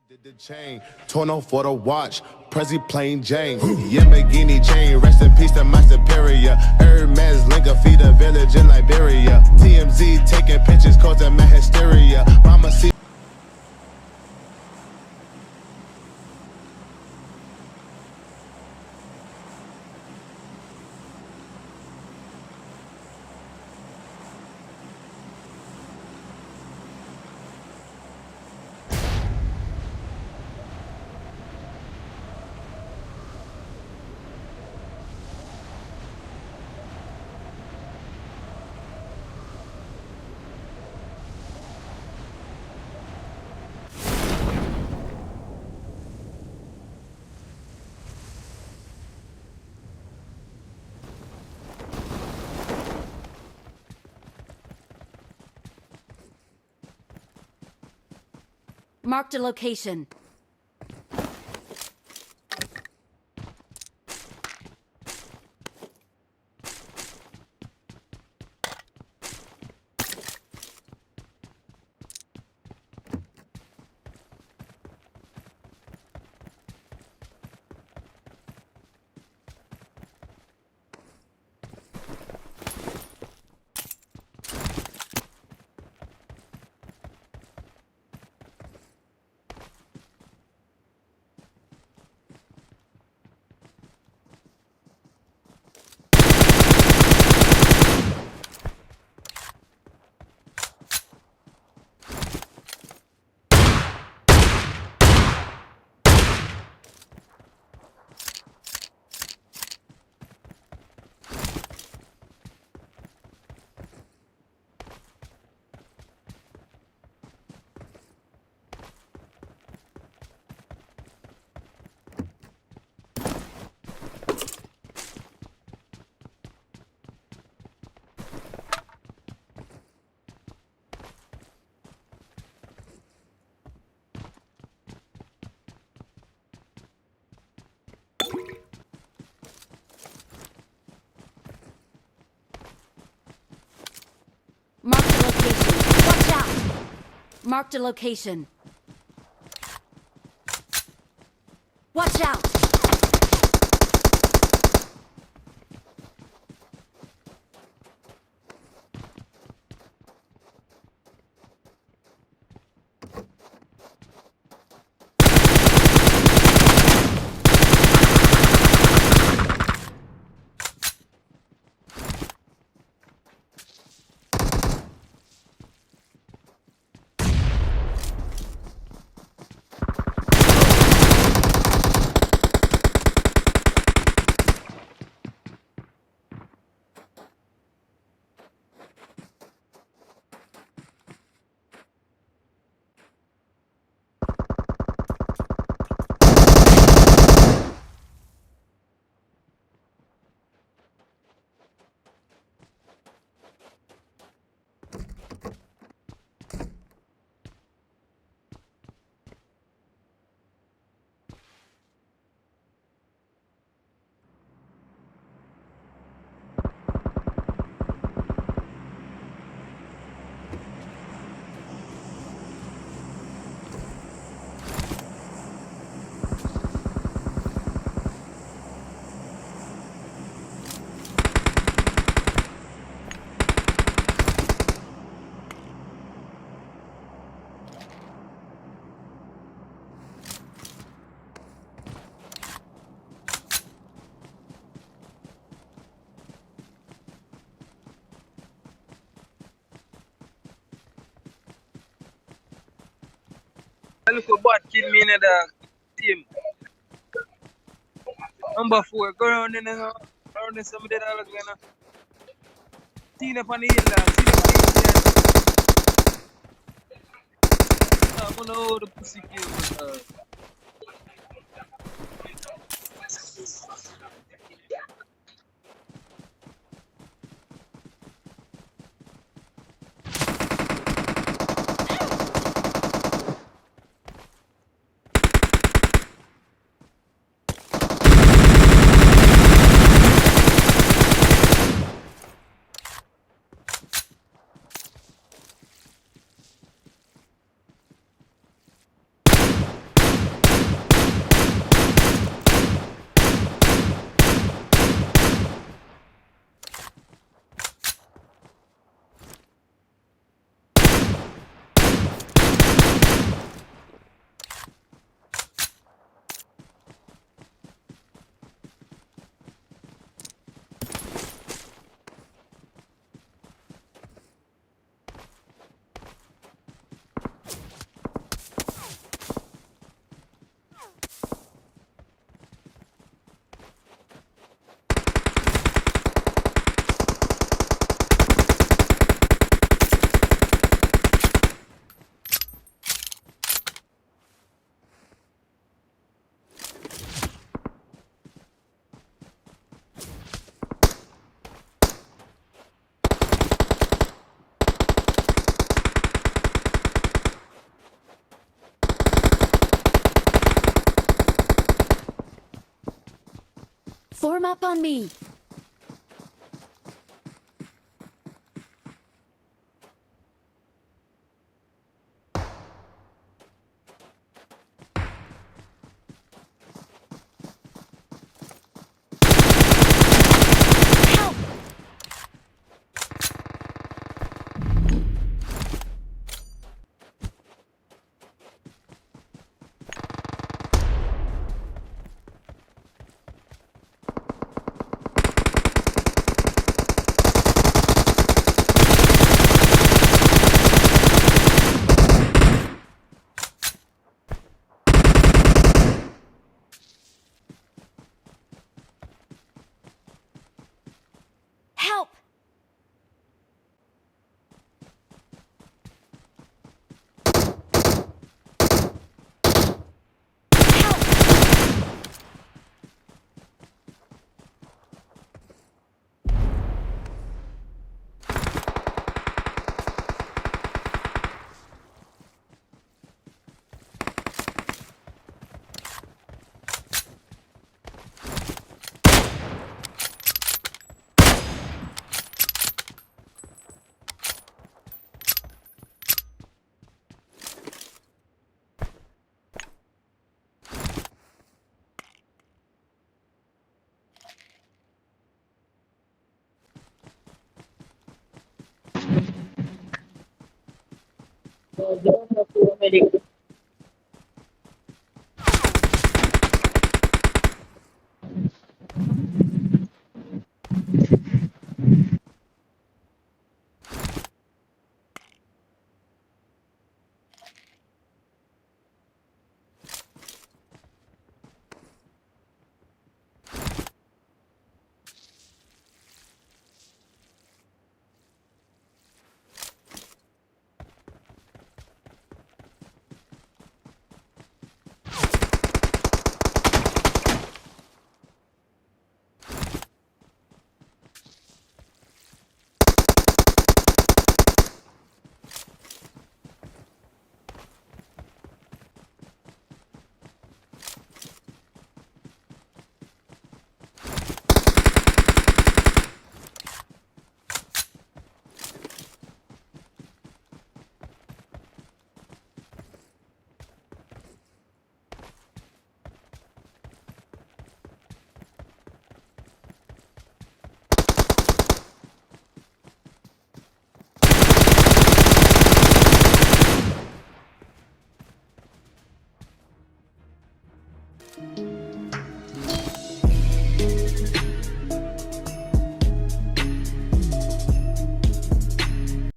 Did the chain, torn off for the watch, Prezi plain Jane, Yamborghini chain, rest in peace to my superior, Hermes Linka feed a village in Liberia, TMZ taking pictures causing my hysteria, mama see. Marked a location. Marked a location. Watch out! Marked a location. Watch out! Look what kill me in the team. Number 4, go around in the around in some of the dollars gonna teen up on the hill there, teen up on the hill. I don't know the pussy kill. Form up on me. Help! Help! Drone of America.